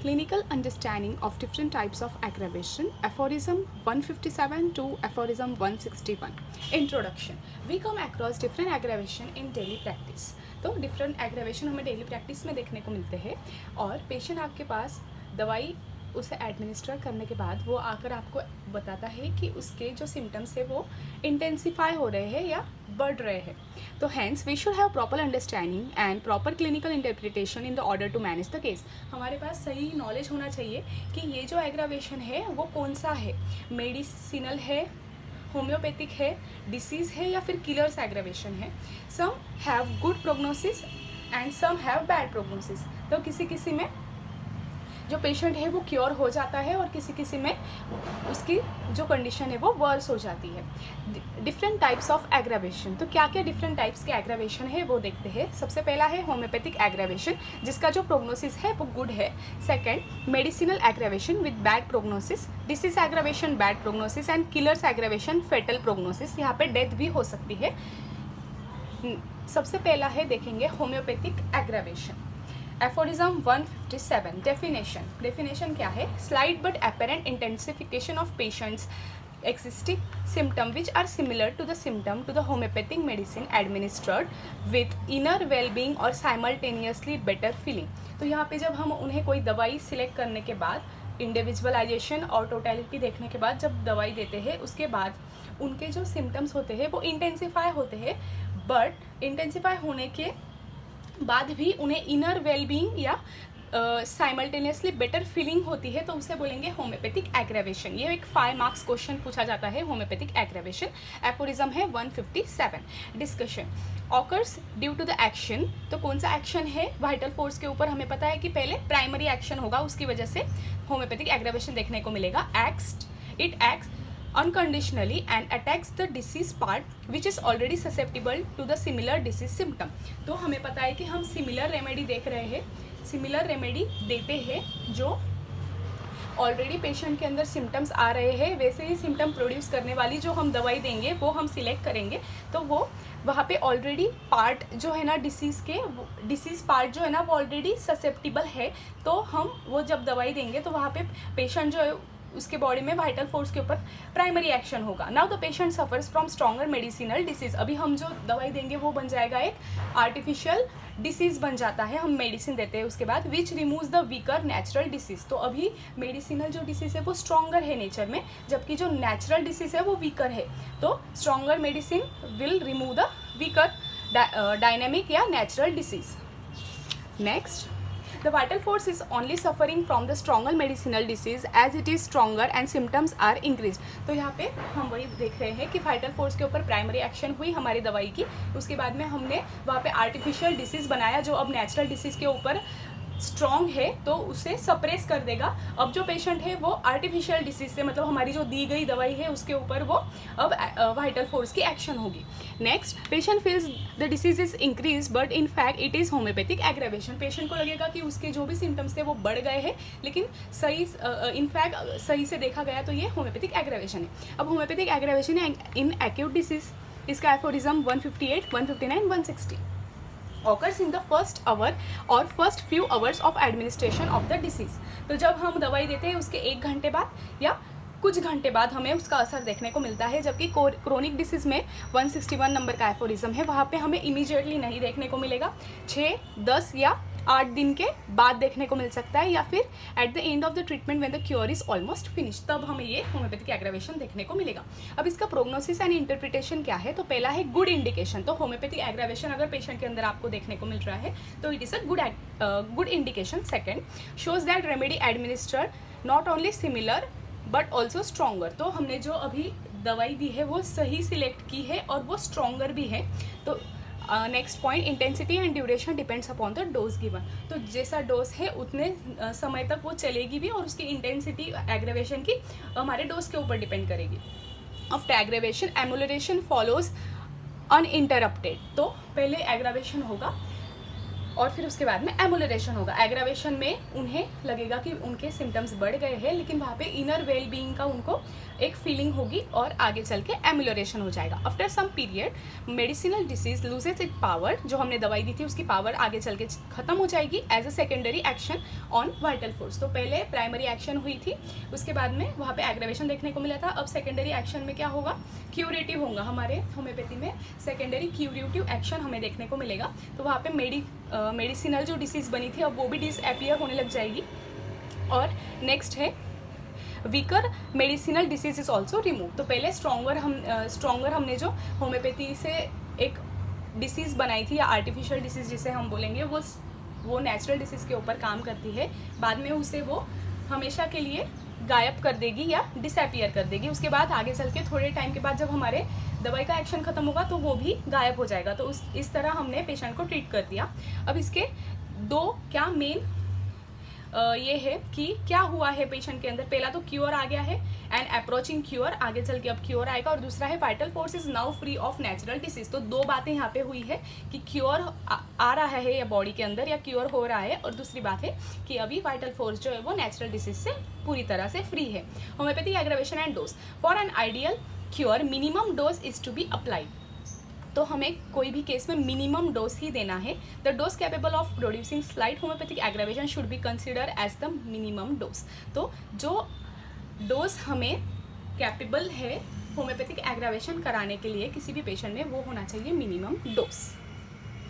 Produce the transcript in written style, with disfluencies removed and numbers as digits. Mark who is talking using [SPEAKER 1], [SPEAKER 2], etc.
[SPEAKER 1] Clinical understanding of different types of aggravation. Aphorism 157 to aphorism 161. Introduction. We come across different aggravation in daily practice. तो different aggravation हमें daily practice में देखने को मिलते हैं और पेशेंट आपके पास दवाई उसे एडमिनिस्टर करने के बाद वो आकर आपको बताता है कि उसके जो सिम्टम्स है वो इंटेंसिफाई हो रहे हैं या बढ़ रहे हैं. तो hence we should have proper understanding and proper clinical interpretation in the order to manage the case. हमारे पास सही नॉलेज होना चाहिए कि ये जो एग्रावेशन है वो कौन सा है, मेडिसिनल है, होम्योपैथिक है, डिसीज़ है या फिर किलर्स एग्रावेशन है. Some have good prognosis and some have bad prognosis. तो किसी किसी में जो पेशेंट है वो क्योर हो जाता है और किसी किसी में उसकी जो कंडीशन है वो वर्स हो जाती है. Different types of aggravation. तो क्या क्या डिफरेंट टाइप्स के एग्रावेशन है वो देखते हैं. सबसे पहला है होम्योपैथिक एग्रावेशन जिसका जो प्रोग्नोसिस है वो गुड है. Second medicinal aggravation with bad prognosis, disease aggravation bad prognosis and killers aggravation fatal prognosis. यहाँ पे डेथ भी हो सकती है. सबसे पहला है देखेंगे होम्योपैथिक एग्रावेशन. एफोरिज्म 157. डेफिनेशन क्या है? Slight but apparent intensification of patients existing symptom which are similar to the symptom to the homeopathic medicine administered with inner well-being or simultaneously better feeling. तो यहाँ पे जब हम उन्हें कोई दवाई सिलेक्ट करने के बाद इंडिविजुअलाइजेशन और टोटलिटी देखने के बाद जब दवाई देते हैं उसके बाद उनके जो सिम्टम्स होते हैं वो इंटेंसिफाई होते हैं, बट इंटेंसिफाई होने के बाद भी उन्हें इनर वेलबींग या साइमल्टेनियसली बेटर फीलिंग होती है, तो उसे बोलेंगे होम्योपैथिक एग्रावेशन. ये एक 5 मार्क्स क्वेश्चन पूछा जाता है होम्योपैथिक एग्रावेशन. एफोरिज्म है 157. Discussion. Occurs due to the action. तो कौन सा एक्शन है? वाइटल फोर्स के ऊपर हमें पता है कि पहले प्राइमरी एक्शन होगा, उसकी वजह से होम्योपैथिक एग्रावेशन देखने को मिलेगा. It acts unconditionally and attacks the disease part which is already susceptible to the similar disease symptom. तो हमें पता है कि हम सिमिलर रेमेडी देख रहे हैं, सिमिलर रेमेडी देते हैं जो ऑलरेडी पेशेंट के अंदर सिम्टम्स आ रहे हैं, वैसे ही सिम्टम प्रोड्यूस करने वाली जो हम दवाई देंगे वो हम सिलेक्ट करेंगे. तो वो वहाँ पे ऑलरेडी पार्ट जो है ना डिसीज़ पार्ट जो है ना वो ऑलरेडी ससेप्टिबल है, तो हम वो जब दवाई देंगे तो वहाँ पे पेशेंट जो है उसके बॉडी में वाइटल फोर्स के ऊपर प्राइमरी एक्शन होगा. Now the patient suffers from stronger medicinal disease. अभी हम जो दवाई देंगे वो बन जाएगा एक आर्टिफिशियल डिसीज़ बन जाता है, हम मेडिसिन देते हैं उसके बाद, विच removes the weaker natural disease. तो अभी मेडिसिनल जो डिसीज़ है वो स्ट्रॉन्गर है नेचर में, जबकि जो नेचुरल डिसीज़ है वो वीकर है. तो stronger medicine will remove the weaker dynamic या natural disease. Next, the vital force is only suffering from the stronger medicinal disease as it is stronger and symptoms are increased. तो यहाँ पे हम वही देख रहे हैं कि वाइटल फोर्स के ऊपर प्राइमरी एक्शन हुई हमारी दवाई की, उसके बाद में हमने वहाँ पे आर्टिफिशियल डिसीज़ बनाया जो अब नेचुरल डिसीज़ के ऊपर स्ट्रॉन्ग है तो उसे सप्रेस कर देगा. अब जो पेशेंट है वो आर्टिफिशियल डिसीज से, मतलब हमारी जो दी गई दवाई है उसके ऊपर वो अब वाइटल फोर्स की एक्शन होगी. Next, patient feels the disease is increase but in fact it is homeopathic aggravation. Patient को लगेगा कि उसके जो भी सिम्टम्स थे वो बढ़ गए हैं, लेकिन सही इनफैक्ट सही से देखा गया तो ये होम्योपैथिक एग्रावेशन है. अब होम्योपैथिक एग्रावेशन है इन एक्यूट डिसीज. इसका aphorism 158, 159, 160. occurs in the first hour or first few hours of administration of the disease. तो जब हम दवाई देते हैं उसके 1 घंटे बाद या कुछ घंटे बाद हमें उसका असर देखने को मिलता है, जबकि क्रोनिक डिसीज़ में 161 नंबर का एफोरिज्म है, वहाँ पे हमें इमीडिएटली नहीं देखने को मिलेगा, 6, 10 या 8 दिन के बाद देखने को मिल सकता है, या फिर at the end of the treatment when the cure is almost finish, तब हमें ये होम्योपैथिक एग्रावेशन देखने को मिलेगा. अब इसका प्रोग्नोसिस एंड इंटरप्रिटेशन क्या है? तो पहला है गुड इंडिकेशन. तो होम्योपैथिक एग्रावेशन अगर पेशेंट के अंदर आपको देखने को मिल रहा है तो it is a good indication. Second, shows that remedy administered not only similar but also stronger. तो हमने जो अभी दवाई दी है वो सही सिलेक्ट की है और वो स्ट्रॉन्गर भी है. तो next point, intensity and duration depends upon the dose given. तो जैसा डोज है उतने समय तक वो चलेगी भी और उसकी इंटेंसिटी एग्रावेशन की हमारे डोज के ऊपर डिपेंड करेगी. After aggravation amelioration follows uninterrupted. तो पहले एग्रावेशन होगा, और फिर उसके बाद में एमुलरेशन होगा। एग्रावेशन में उन्हें लगेगा कि उनके सिम्टम्स बढ़ गए हैं, लेकिन वहाँ पे इनर वेल बीइंग का उनको एक फीलिंग होगी और आगे चल के एमुलरेशन हो जाएगा। After some period medicinal disease loses it power, जो हमने दवाई दी थी उसकी पावर आगे चल के खत्म हो जाएगी as a secondary action on vital force. तो पहले प्राइमरी एक्शन हुई थी, उसके बाद में वहाँ पे एग्रावेशन देखने को मिला था। अब सेकेंडरी एक्शन में क्या होगा, क्यूरेटिव होगा। हमारे होम्योपैथी में सेकेंडरी क्यूरेटिव एक्शन हमें देखने को मिलेगा। तो वहाँ पे मेडिसिनल जो डिसीज़ बनी थी अब वो भी डिसअपियर होने लग जाएगी। और नेक्स्ट है weaker medicinal disease is also remove. तो पहले स्ट्रॉन्गर हमने जो होम्योपैथी से एक डिसीज़ बनाई थी या आर्टिफिशियल डिसीज़ जिसे हम बोलेंगे, वो नेचुरल डिसीज़ के ऊपर काम करती है, बाद में उसे वो हमेशा के लिए गायब कर देगी या डिसअपियर कर देगी। उसके बाद आगे चल के थोड़े टाइम के बाद जब हमारे दवाई का एक्शन खत्म होगा तो वो भी गायब हो जाएगा। तो इस तरह हमने पेशेंट को ट्रीट कर दिया। अब इसके दो क्या मेन ये है कि क्या हुआ है पेशेंट के अंदर। पहला तो क्योर आ गया है एंड अप्रोचिंग क्योर, आगे चल के अब क्योर आएगा। और दूसरा है vital force is now free of natural disease. तो दो बातें यहाँ पे हुई है कि क्योर आ रहा है या बॉडी के अंदर या क्योर हो रहा है, और दूसरी बात है कि अभी वाइटल फोर्स जो है वो नेचुरल डिसीज से पूरी तरह से फ्री है। Homeopathic aggravation and dose for an ideal cure minimum dose is to be applied. तो हमें कोई भी केस में मिनिमम डोज ही देना है। The dose capable of producing slight homeopathic aggravation should be consider as the minimum dose. तो जो डोज हमें कैपेबल है होम्योपैथिक एग्रावेशन कराने के लिए किसी भी पेशेंट में, वो होना चाहिए मिनिमम डोज।